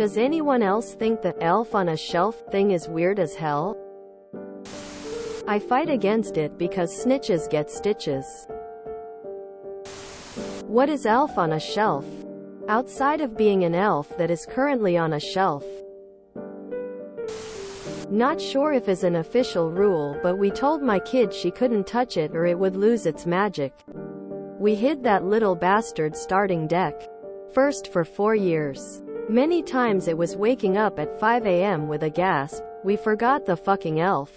Does anyone else think the elf on a shelf thing is weird as hell? I fight against it because snitches get stitches. What is elf on a shelf? Outside of being an elf that is currently on a shelf. Not sure if is an official rule, but we told my kid she couldn't touch it or it would lose its magic. We hid that little bastard starting deck. First for 4 years. Many times it was waking up at 5 a.m. with a gasp, we forgot the fucking elf.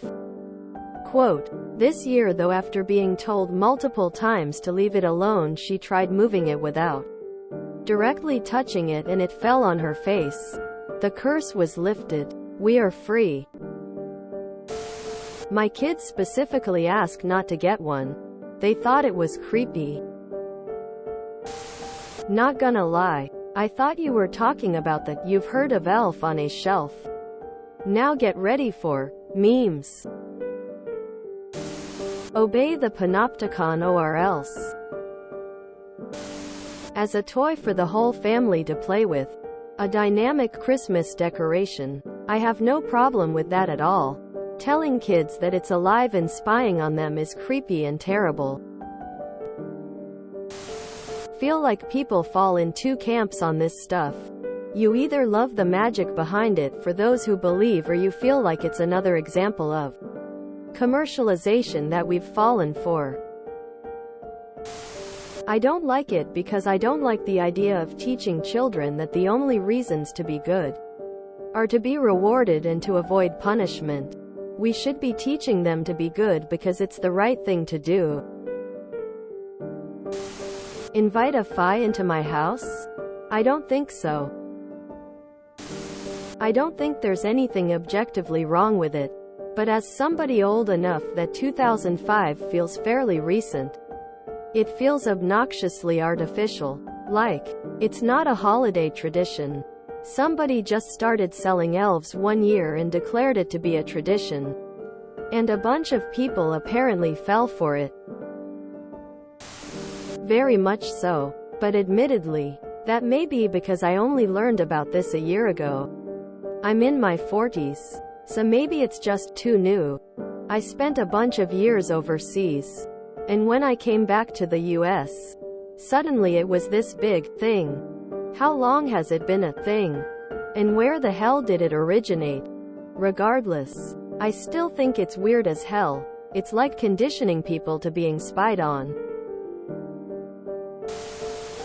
Quote, this year though, after being told multiple times to leave it alone, she tried moving it without directly touching it and it fell on her face. The curse was lifted. We are free. My kids specifically asked not to get one. They thought it was creepy. Not gonna lie. I thought you were talking about the "you've heard of elf on a shelf." Now get ready for memes. Obey the panopticon or else. As a toy for the whole family to play with. A dynamic Christmas decoration. I have no problem with that at all. Telling kids that it's alive and spying on them is creepy and terrible. Feel like people fall in two camps on this stuff. You either love the magic behind it for those who believe, or you feel like it's another example of commercialization that we've fallen for. I don't like it because I don't like the idea of teaching children that the only reasons to be good are to be rewarded and to avoid punishment. We should be teaching them to be good because it's the right thing to do. Invite a fae into my house? I don't think so. I don't think there's anything objectively wrong with it. But as somebody old enough that 2005 feels fairly recent, it feels obnoxiously artificial. Like, it's not a holiday tradition. Somebody just started selling elves 1 year and declared it to be a tradition. And a bunch of people apparently fell for it. Very much so. But admittedly, that may be because I only learned about this a year ago. I'm in my 40s. So maybe it's just too new. I spent a bunch of years overseas. And when I came back to the US, suddenly it was this big thing. How long has it been a thing? And where the hell did it originate? Regardless, I still think it's weird as hell. It's like conditioning people to being spied on.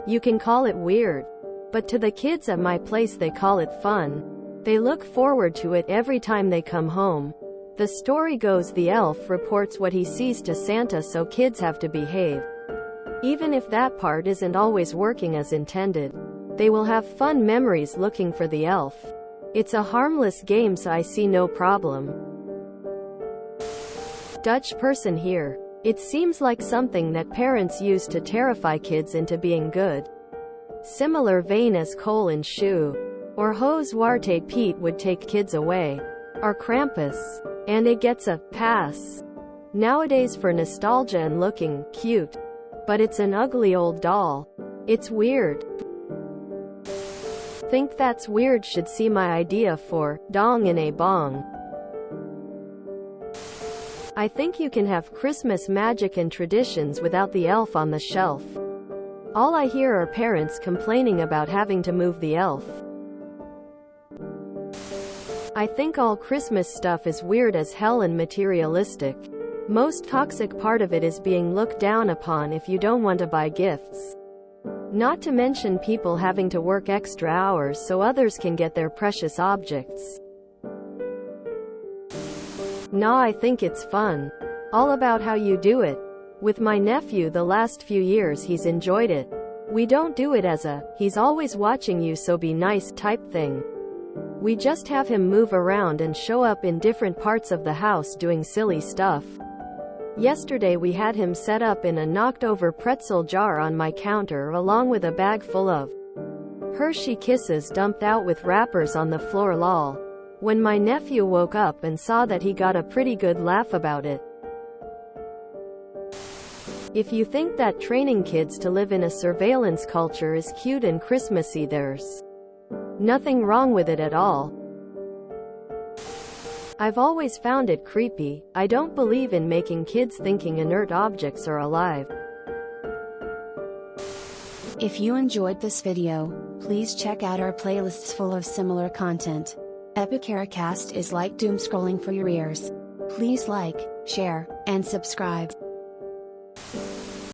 You can call it weird. But to the kids at my place they call it fun. They look forward to it every time they come home. The story goes the elf reports what he sees to Santa, so kids have to behave. Even if that part isn't always working as intended. They will have fun memories looking for the elf. It's a harmless game, so I see no problem. Dutch person here. It seems like something that parents use to terrify kids into being good. Similar vein as Cole and Shoe. Or Ho Zwarte Piet would take kids away. Or Krampus. And it gets a pass nowadays for nostalgia and looking cute. But it's an ugly old doll. It's weird. Think that's weird should see my idea for dong in a bong. I think you can have Christmas magic and traditions without the elf on the shelf. All I hear are parents complaining about having to move the elf. I think all Christmas stuff is weird as hell and materialistic. Most toxic part of it is being looked down upon if you don't want to buy gifts. Not to mention people having to work extra hours so others can get their precious objects. Nah, I think it's fun. All about how you do it. With my nephew the last few years he's enjoyed it. We don't do it as a, he's always watching you so be nice type thing. We just have him move around and show up in different parts of the house doing silly stuff. Yesterday we had him set up in a knocked over pretzel jar on my counter along with a bag full of Hershey Kisses dumped out with wrappers on the floor lol. When my nephew woke up and saw that, he got a pretty good laugh about it. If you think that training kids to live in a surveillance culture is cute and Christmassy, there's Nothing wrong with it at all. I've always found it creepy. I don't believe in making kids thinking inert objects are alive. If you enjoyed this video, please check out our playlists full of similar content. EpicAircast is like doom scrolling for your ears. Please like, share, and subscribe.